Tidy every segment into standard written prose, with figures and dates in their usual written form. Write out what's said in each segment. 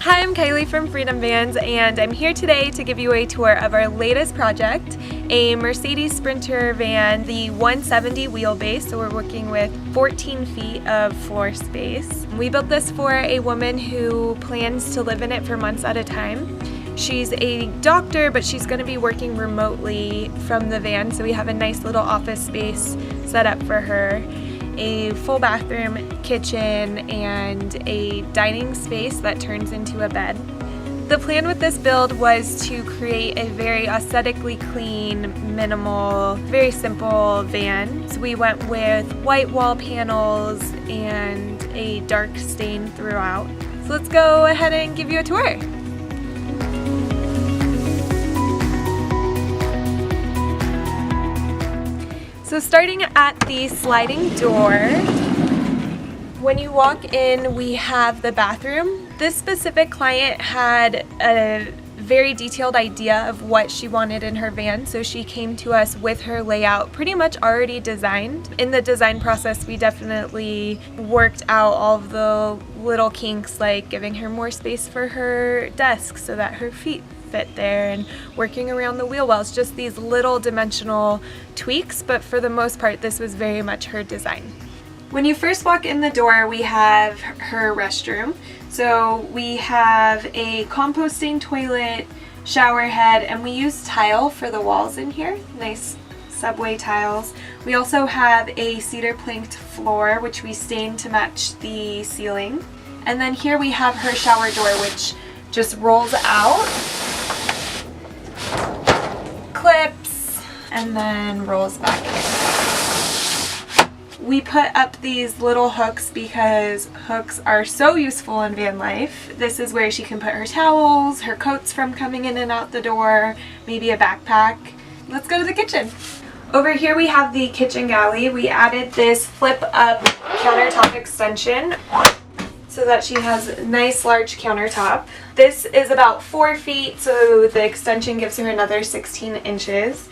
Hi, I'm Kyleigh from Freedom Vans, and I'm here today to give you a tour of our latest project, a Mercedes Sprinter van, the 170 wheelbase, so we're working with 14 feet of floor space. We built this for a woman who plans to live in it for months at a time. She's a doctor, but she's going to be working remotely from the van, so we have a nice little office space set up for her. A full bathroom, kitchen, and a dining space that turns into a bed. The plan with this build was to create a very aesthetically clean, minimal, very simple van. So we went with white wall panels and a dark stain throughout. So let's go ahead and give you a tour. So starting at the sliding door, when you walk in, we have the bathroom. This specific client had a very detailed idea of what she wanted in her van, so she came to us with her layout pretty much already designed. In the design process, we definitely worked out all of the little kinks, like giving her more space for her desk so that her feet fit there, and working around the wheel wells, just these little dimensional tweaks, but for the most part this was very much her design. When you first walk in the door, we have her restroom. So we have a composting toilet, shower head, and we use tile for the walls in here, nice subway tiles. We also have a cedar planked floor which we stained to match the ceiling. And then here we have her shower door, which just rolls out, clips, and then rolls back in. We put up these little hooks because hooks are so useful in van life. This is where she can put her towels, her coats from coming in and out the door, maybe a backpack. Let's go to the kitchen. Over here we have the kitchen galley. We added this flip up countertop extension so that she has a nice large countertop. This is about 4 feet, so the extension gives her another 16 inches.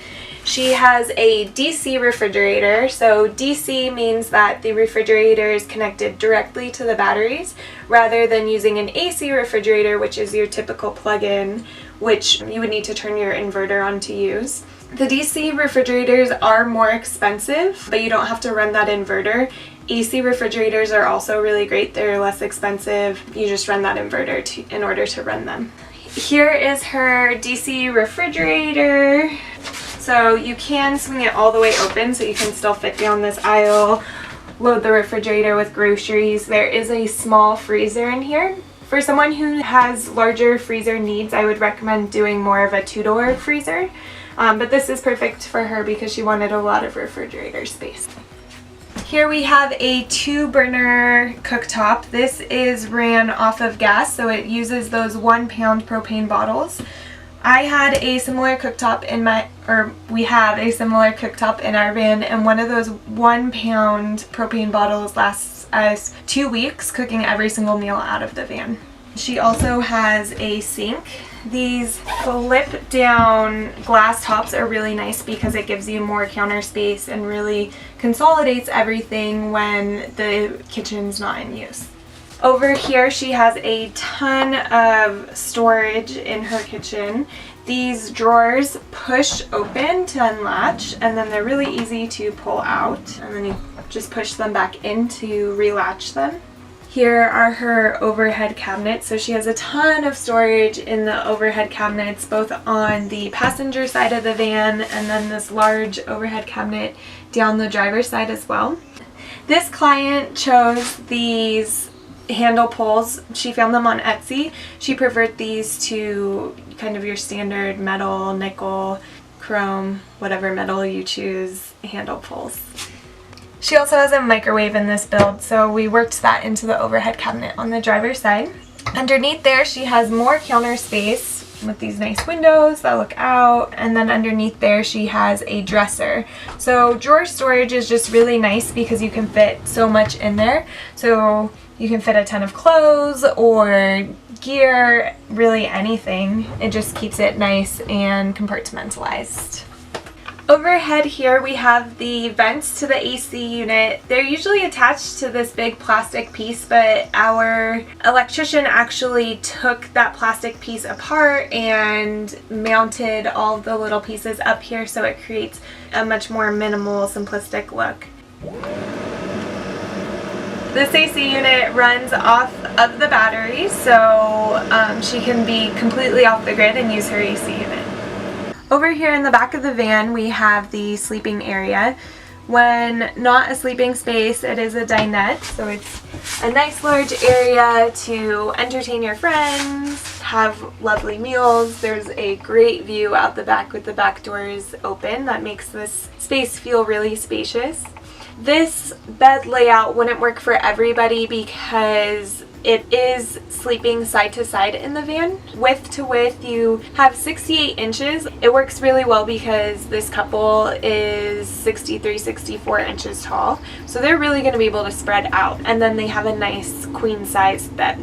She has a DC refrigerator, so DC means that the refrigerator is connected directly to the batteries rather than using an AC refrigerator, which is your typical plug-in, which you would need to turn your inverter on to use. The DC refrigerators are more expensive, but you don't have to run that inverter. AC refrigerators are also really great. They're less expensive. You just run that inverter in order to run them. Here is her DC refrigerator. So you can swing it all the way open so you can still fit down this aisle, load the refrigerator with groceries. There is a small freezer in here. For someone who has larger freezer needs, I would recommend doing more of a 2-door freezer. But this is perfect for her because she wanted a lot of refrigerator space. Here we have a 2-burner cooktop. This is ran off of gas, so it uses those 1-pound propane bottles. I had a similar cooktop we have a similar cooktop in our van, and one of those 1-pound propane bottles lasts us 2 weeks, cooking every single meal out of the van. She also has a sink. These flip down glass tops are really nice because it gives you more counter space and really consolidates everything when the kitchen's not in use. Over here she has a ton of storage in her kitchen. These drawers push open to unlatch, and then they're really easy to pull out, and then you just push them back in to relatch them. Here are her overhead cabinets. So she has a ton of storage in the overhead cabinets, both on the passenger side of the van and then this large overhead cabinet down the driver's side as well. This client chose these handle pulls. She found them on Etsy. She preferred these to kind of your standard metal, nickel, chrome, whatever metal you choose, handle pulls. She also has a microwave in this build, so we worked that into the overhead cabinet on the driver's side. Underneath there she has more counter space with these nice windows that look out, and then underneath there she has a dresser. So drawer storage is just really nice because you can fit so much in there. So you can fit a ton of clothes or gear, really anything. It just keeps it nice and compartmentalized. Overhead here we have the vents to the AC unit. They're usually attached to this big plastic piece, but our electrician actually took that plastic piece apart and mounted all the little pieces up here, so it creates a much more minimal, simplistic look. This AC unit runs off of the battery, so she can be completely off the grid and use her AC unit. Over here in the back of the van we have the sleeping area. When not a sleeping space, it is a dinette, so it's a nice large area to entertain your friends, have lovely meals. There's a great view out the back with the back doors open that makes this space feel really spacious. This bed layout wouldn't work for everybody because it is sleeping side to side in the van. Width to width, you have 68 inches. It works really well because this couple is 63, 64 inches tall. So they're really going to be able to spread out. And then they have a nice queen size bed.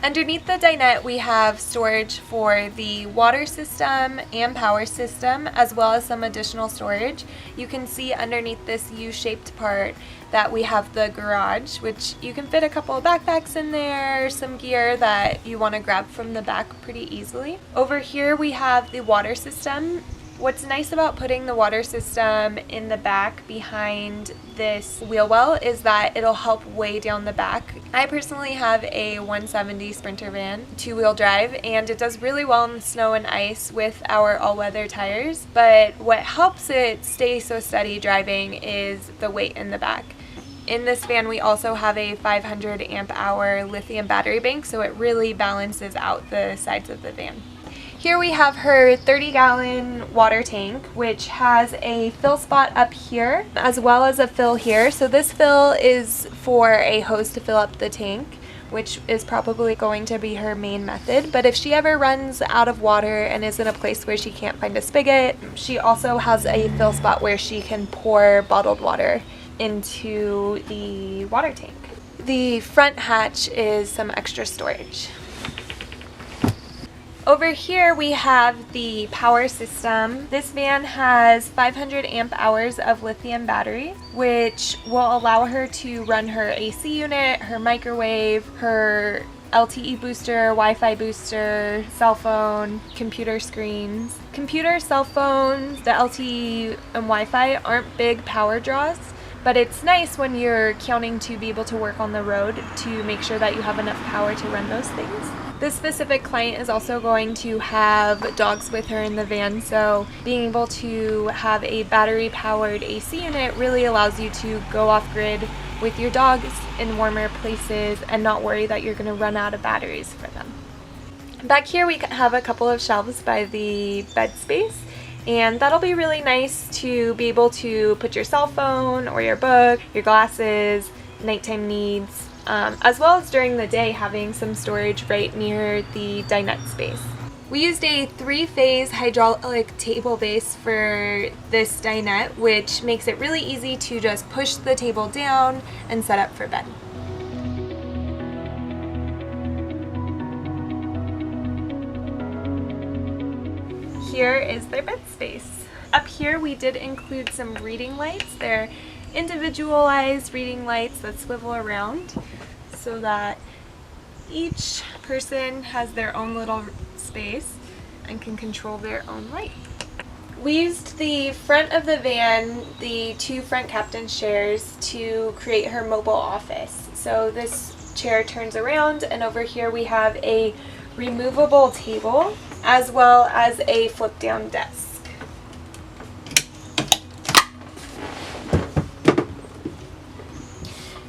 Underneath the dinette we have storage for the water system and power system, as well as some additional storage. You can see underneath this U-shaped part that we have the garage, which you can fit a couple of backpacks in there, some gear that you want to grab from the back pretty easily. Over here we have the water system. What's nice about putting the water system in the back behind this wheel well is that it'll help way down the back. I personally have a 170 Sprinter van, 2-wheel drive, and it does really well in snow and ice with our all-weather tires, but what helps it stay so steady driving is the weight in the back. In this van we also have a 500 amp hour lithium battery bank, so it really balances out the sides of the van. Here we have her 30-gallon water tank, which has a fill spot up here as well as a fill here. So this fill is for a hose to fill up the tank, which is probably going to be her main method. But if she ever runs out of water and is in a place where she can't find a spigot, she also has a fill spot where she can pour bottled water into the water tank. The front hatch is some extra storage. Over here we have the power system. This van has 500 amp hours of lithium battery, which will allow her to run her AC unit, her microwave, her LTE booster, Wi-Fi booster, cell phone, computer screens. Computer, cell phones, the LTE and Wi-Fi aren't big power draws, but it's nice when you're counting to be able to work on the road to make sure that you have enough power to run those things. This specific client is also going to have dogs with her in the van, so being able to have a battery-powered AC unit really allows you to go off-grid with your dogs in warmer places and not worry that you're going to run out of batteries for them. Back here we have a couple of shelves by the bed space, and that'll be really nice to be able to put your cell phone or your book, your glasses, nighttime needs, as well as during the day having some storage right near the dinette space. We used a 3-phase hydraulic table base for this dinette, which makes it really easy to just push the table down and set up for bed. Here is their bed space. Up here we did include some reading lights. They're individualized reading lights that swivel around so that each person has their own little space and can control their own light. We used the front of the van, the 2 front captain's chairs, to create her mobile office. So this chair turns around, and over here we have a removable table as well as a flip down desk.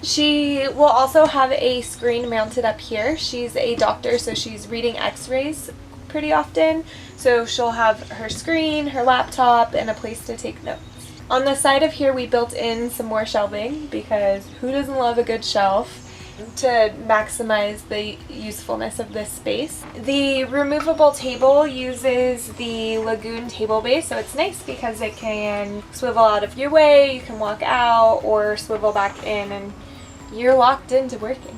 She will also have a screen mounted up here. She's a doctor, so she's reading x-rays pretty often. So she'll have her screen, her laptop, and a place to take notes. On the side of here we built in some more shelving because who doesn't love a good shelf to maximize the usefulness of this space. The removable table uses the Logan table base, so it's nice because it can swivel out of your way, you can walk out or swivel back in and you're locked into working.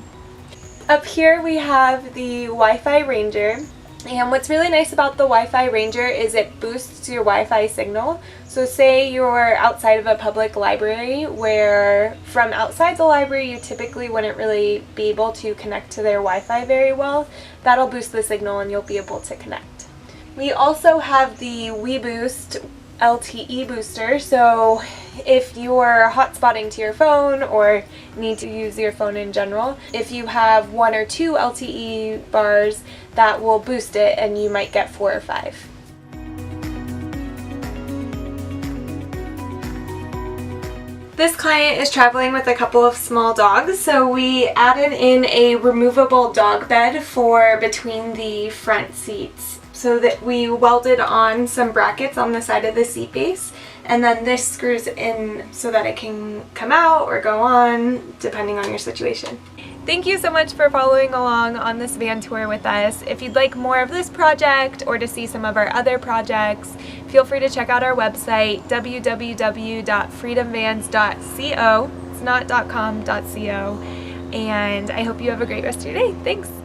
Up here we have the Wi-Fi Ranger. And what's really nice about the Wi-Fi Ranger is it boosts your Wi-Fi signal. So say you're outside of a public library where from outside the library you typically wouldn't really be able to connect to their Wi-Fi very well. That'll boost the signal and you'll be able to connect. We also have the WeBoost LTE booster, so if you're hotspotting to your phone or need to use your phone in general, if you have 1 or 2 LTE bars, that will boost it and you might get 4 or 5. This client is traveling with a couple of small dogs, so we added in a removable dog bed for between the front seats, so that we welded on some brackets on the side of the seat base, and then this screws in so that it can come out or go on depending on your situation. Thank you so much for following along on this van tour with us. If you'd like more of this project or to see some of our other projects, feel free to check out our website, www.freedomvans.co. It's not .com, .co. And I hope you have a great rest of your day. Thanks!